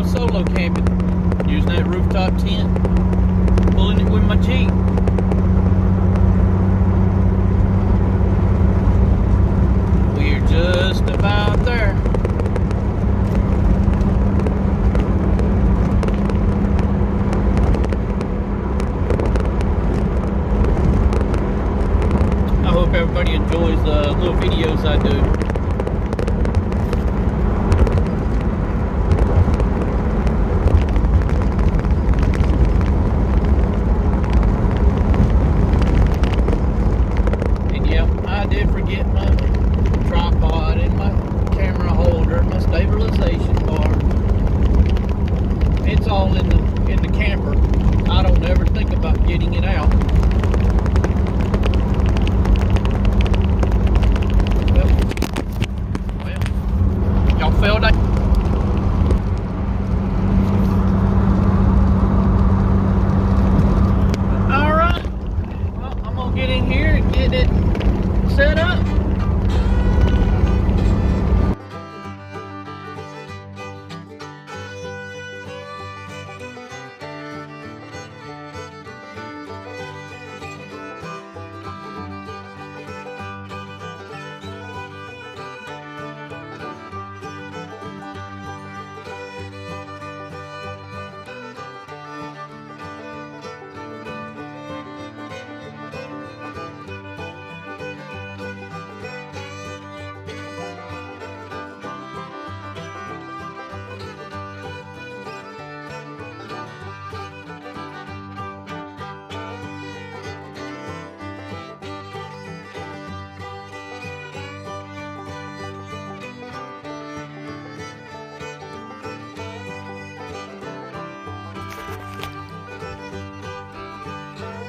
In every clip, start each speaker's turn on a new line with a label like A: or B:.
A: little solo camping, using that rooftop tent, pulling it with my Jeep. We're just about there. I hope everybody enjoys the little videos I do. Set up.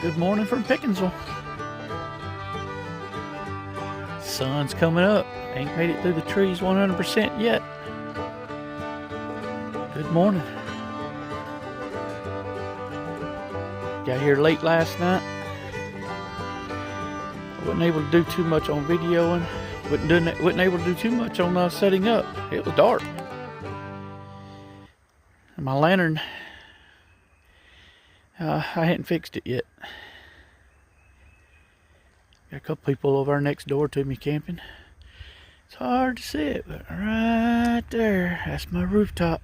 A: Good morning from Pickensville. Sun's coming up. Ain't made it through the trees 100% yet. Good morning. Got here late last night. I wasn't able to do too much on videoing. Wasn't able to do too much on setting up. It was dark. And my lantern, I hadn't fixed it yet. Got a couple people over next door to me camping. It's hard to see it, but right there, that's my rooftop.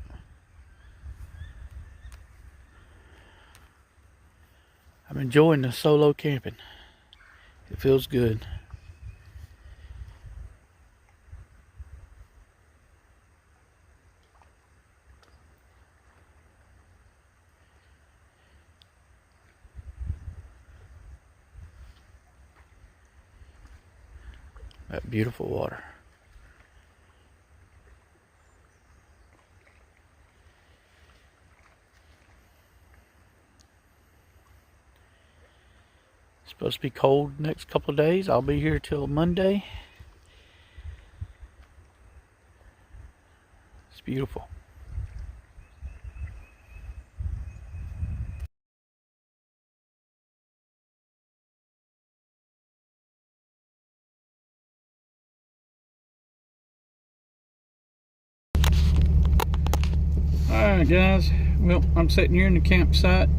A: I'm enjoying the solo camping. It feels good. That beautiful water. It's supposed to be cold next couple of days. I'll be here till Monday. It's beautiful. Alright guys, well, I'm sitting here in the campsite,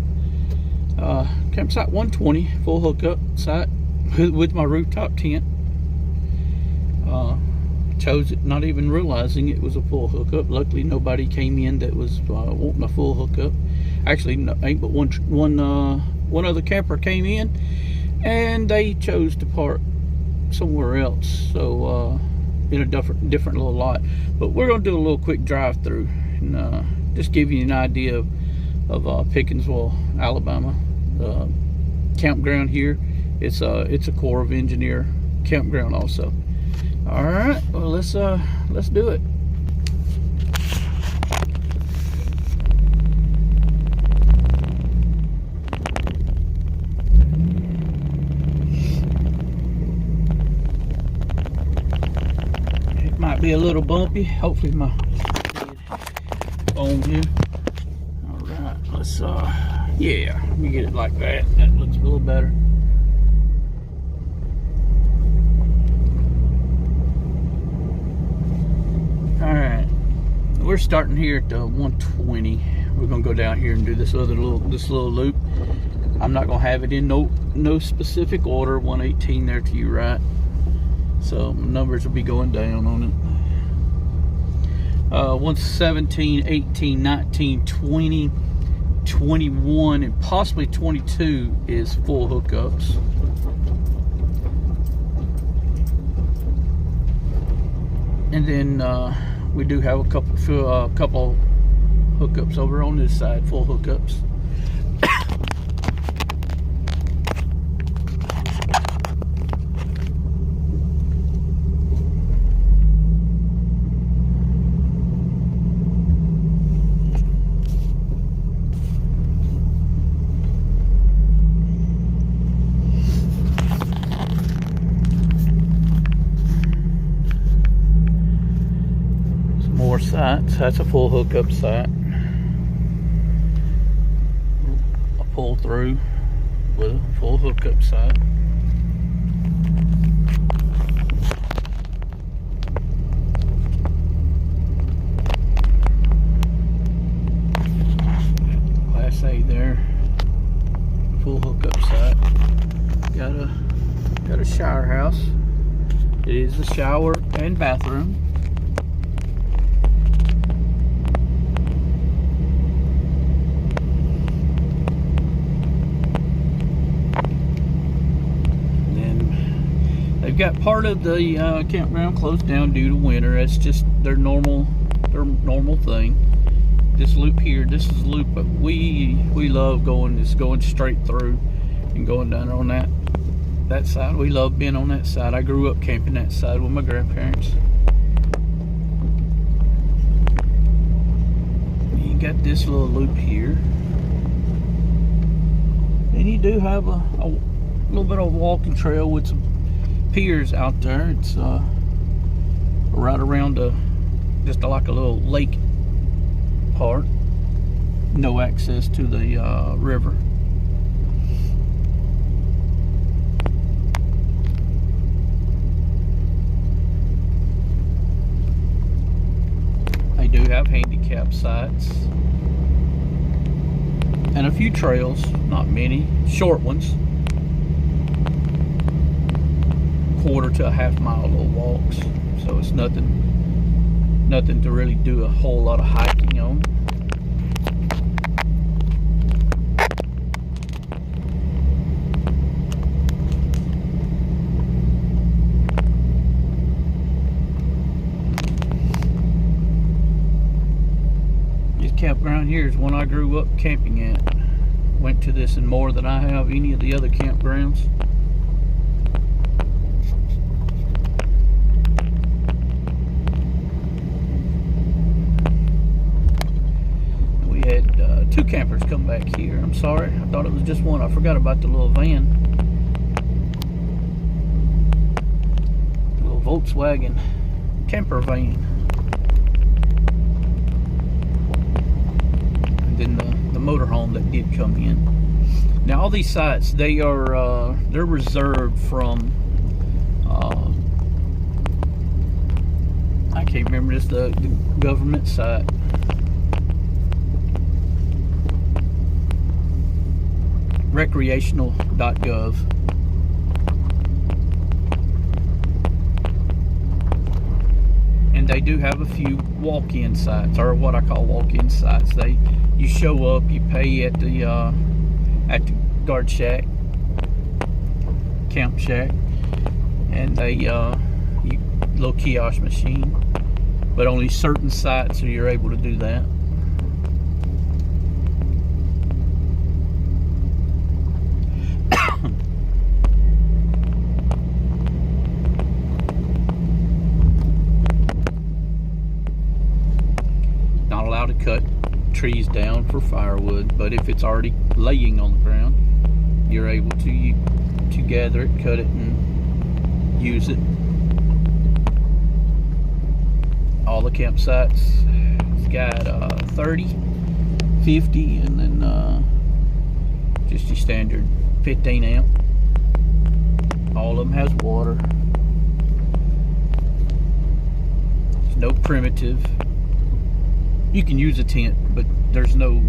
A: campsite 120, full hookup site with my rooftop tent. Chose it not even realizing it was a full hookup. Luckily nobody came in that was wanting a full hookup. Actually, no, ain't but one other camper came in and they chose to park somewhere else, so in a different little lot. But we're going to do a little quick drive through and just give you an idea of Pickensville, Alabama. Campground here. It's a Corps of Engineer campground also. All right, well let's do it. It might be a little bumpy. Hopefully my phone here. All right, let's yeah, let me get it like that. That looks a little better. we're starting here at 120. We're gonna go down here and do this little loop. I'm not gonna have it in no specific order. 118 there to your right. So numbers will be going down on it. 117, 18, 19, 20, 21, and possibly 22 is full hookups. And then we do have a couple hookups over on this side, full hookups. More sites. That's a full hookup site. A pull through with a full hookup site. Class A there. Full hookup site. Got a shower house. It is a shower and bathroom. They've got part of the campground closed down due to winter. That's just their normal thing. This loop here, this is a loop that we love going. It's going straight through and going down on that side. We love being on that side. I grew up camping that side with my grandparents. You got this little loop here, and you do have a little bit of a walking trail with some piers out there. It's right around just like a little lake part. No access to the river. They do have handicap sites and a few trails, not many, short ones. Quarter to a half mile little walks, so it's nothing to really do a whole lot of hiking on. This campground here is one I grew up camping at. Went to this and more than I have any of the other campgrounds. Two campers come back here. I'm sorry, I thought it was just one. I forgot about the little van. The little Volkswagen camper van. And then the motorhome that did come in. Now all these sites, they're reserved from I can't remember, just the government site. Recreational.gov. And they do have a few walk-in sites, or what I call walk-in sites. You show up, you pay at the guard shack, camp shack, and they little kiosk machine. But only certain sites are you're able to do that. Not allowed to cut trees down for firewood, but if it's already laying on the ground, you're able to gather it, cut it, and use it. All the campsites, it's got 30, 50, and then just your standard 15 amp. All of them has water. There's no primitive. You can use a tent, but there's no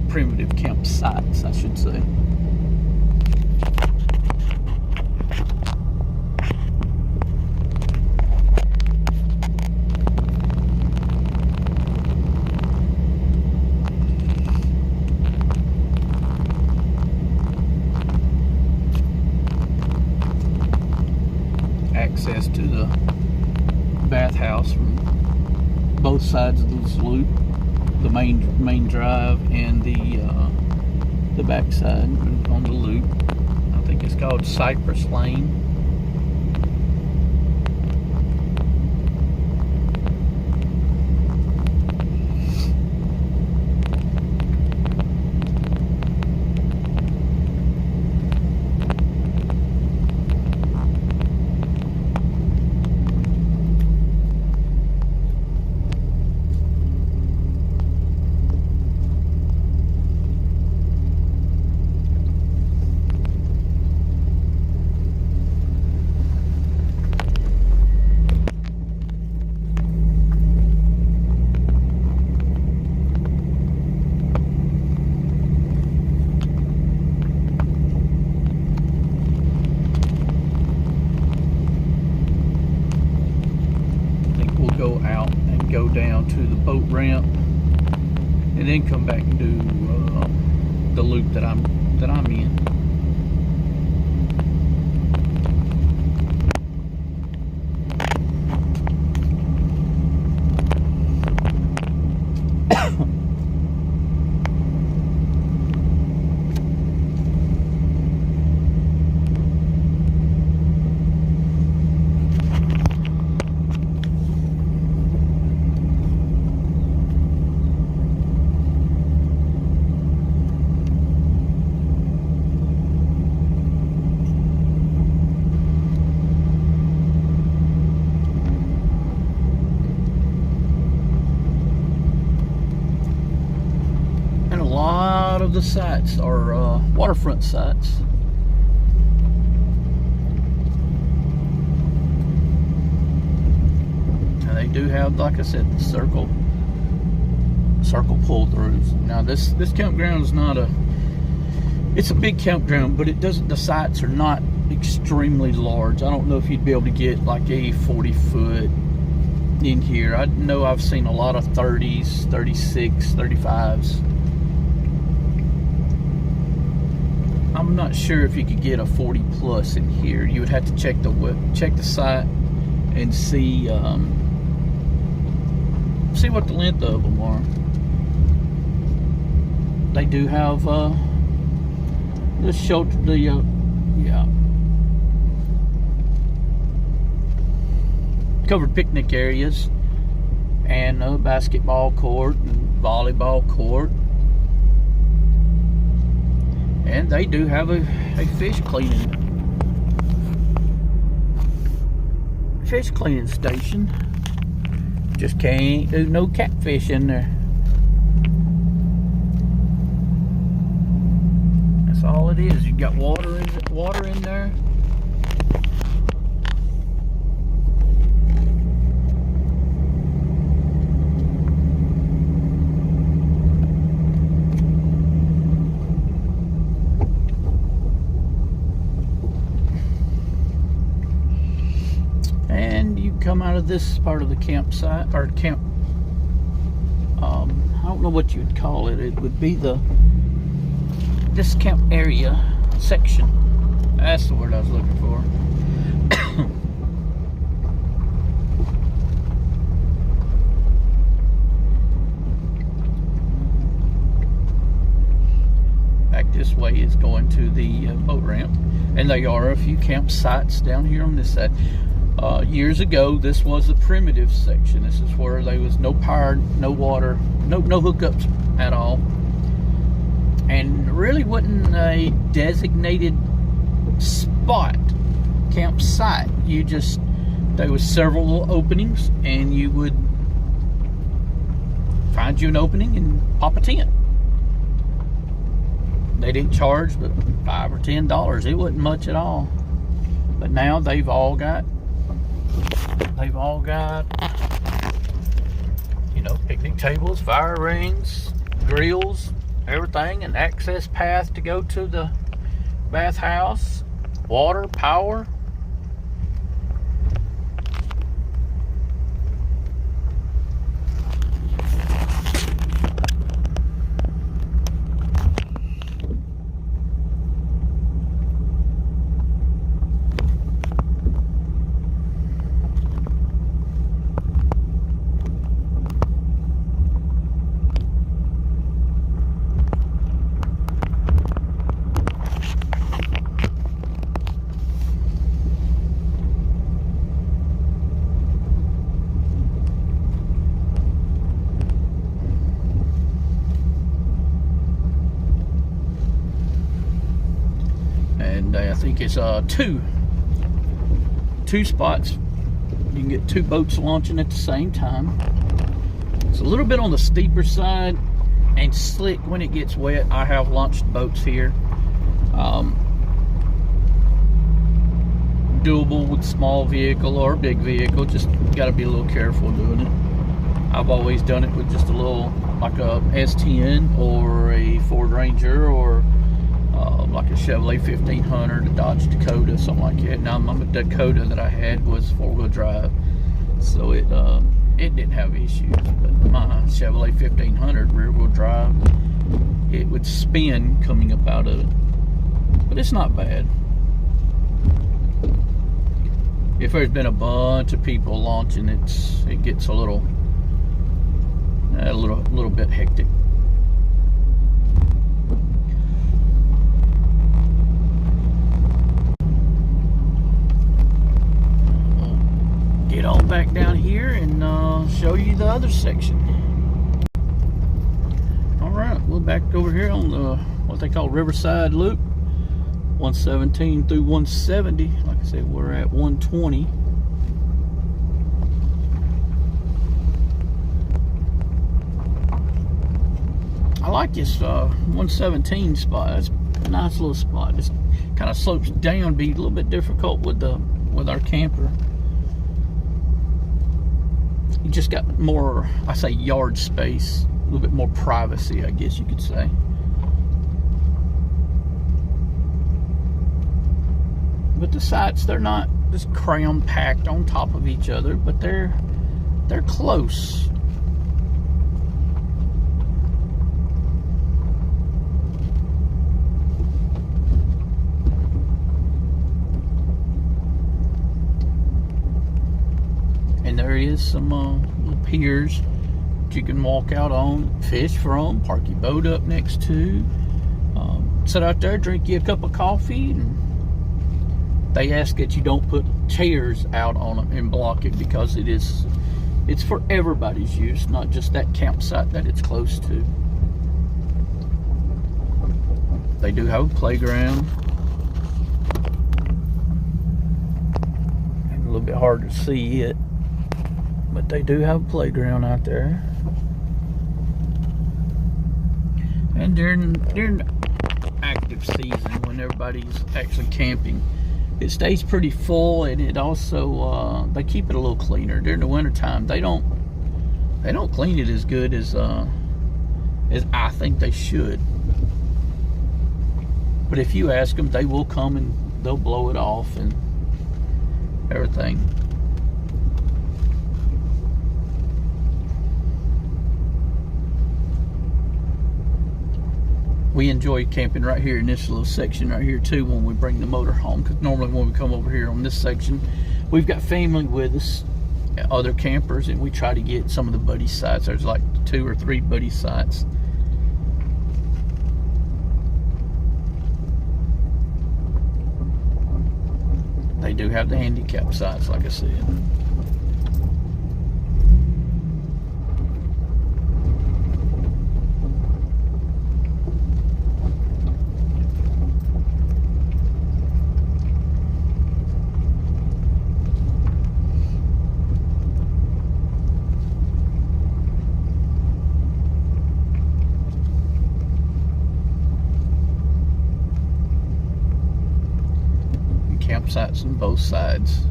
A: primitive campsites, I should say. Access to the bathhouse from both sides of this loop, the main drive and the back side on the loop. I think it's called Cypress Lane. Go out and go down to the boat ramp, and then come back and do the loop that I'm in. A lot of the sites are waterfront sites. And they do have, like I said, the circle pull-throughs. Now this campground is not it's a big campground, but it doesn't. The sites are not extremely large. I don't know if you'd be able to get like a 40-foot in here. I know I've seen a lot of 30s, 36, 35s. I'm not sure if you could get a 40 plus in here. You would have to check the site and see what the length of them are. They do have the shelter, covered picnic areas, and a basketball court and volleyball court. And they do have a fish cleaning station. Just can't do no catfish in there. That's all it is. You got water in there. Come out of this part of the campsite, or camp, I don't know what you would call it. It would be this camp area section. That's the word I was looking for. Back this way is going to the boat ramp, and there are a few campsites down here on this side. Years ago, this was the primitive section. This is where there was no power, no water, no hookups at all, and really wasn't a designated spot campsite. There was several openings, and you would find you an opening and pop a tent. They didn't charge but $5 or $10. It wasn't much at all. But now they've all got you know, picnic tables, fire rings, grills, everything, an access path to go to the bathhouse, water, power. And I think it's two spots. You can get 2 boats launching at the same time. It's a little bit on the steeper side and slick when it gets wet. I have launched boats here. Doable with small vehicle or big vehicle, just got to be a little careful doing it. I've always done it with just a little, like a S10 or a Ford Ranger, or like a Chevrolet 1500, a Dodge Dakota, something like that. Now my Dakota that I had was 4-wheel drive, so it didn't have issues. But my Chevrolet 1500 rear-wheel drive, it would spin coming up out of it, but it's not bad. If there's been a bunch of people launching, it gets a little bit hectic. Get on back down here and show you the other section. All right, we're back over here on the what they call Riverside Loop, 117 through 170. Like I said, we're at 120. I like this 117 spot. It's a nice little spot. It kind of slopes down, be a little bit difficult with our camper. You just got more, I say, yard space, a little bit more privacy, I guess you could say. But the sites, they're not just cram packed on top of each other, but they're close. And there is some little piers that you can walk out on, fish from, park your boat up next to, sit out there, drink you a cup of coffee, and they ask that you don't put chairs out on them and block it, because it's for everybody's use, not just that campsite that it's close to. They do have a playground. And a little bit hard to see it, but they do have a playground out there. And during active season, when everybody's actually camping, it stays pretty full, and it also they keep it a little cleaner. During the wintertime, they don't clean it as good as I think they should. But if you ask them, they will come and they'll blow it off and everything. We enjoy camping right here in this little section right here too when we bring the motor home, because normally when we come over here on this section, we've got family with us, other campers, and we try to get some of the buddy sites. There's like 2 or 3 buddy sites. They do have the handicap sites, like I said. Campsites on both sides.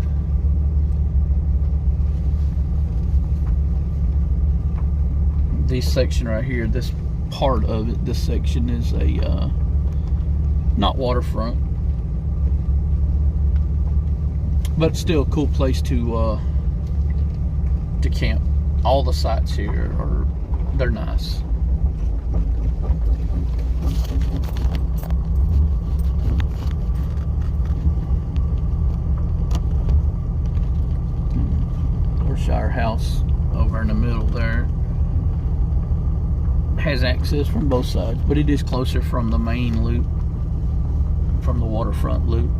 A: this section right here, this part of it, this section is a not waterfront, but still a cool place to camp. All the sites here they're nice. Our house over in the middle there has access from both sides, but it is closer from the main loop, from the waterfront loop.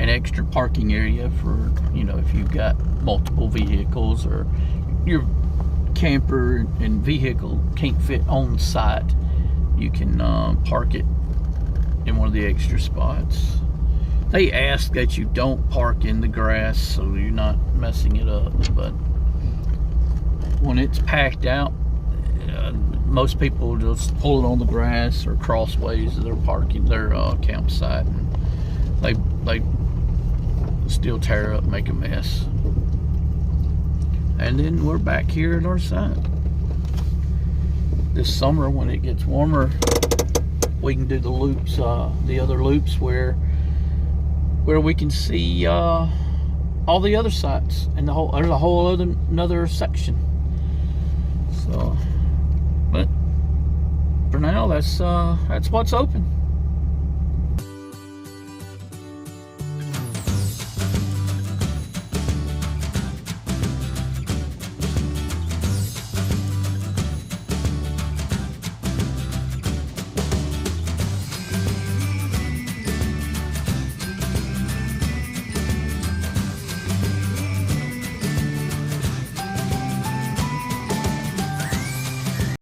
A: Extra parking area for, you know, if you've got multiple vehicles or your camper and vehicle can't fit on site, you can park it in one of the extra spots. They ask that you don't park in the grass so you're not messing it up, but when it's packed out, most people just pull it on the grass or crossways of their parking, their campsite, and they still tear up, make a mess. And then we're back here at our site. This summer, when it gets warmer, we can do the loops, the other loops where we can see all the other sites, and there's a whole another section. So, but for now, that's what's open.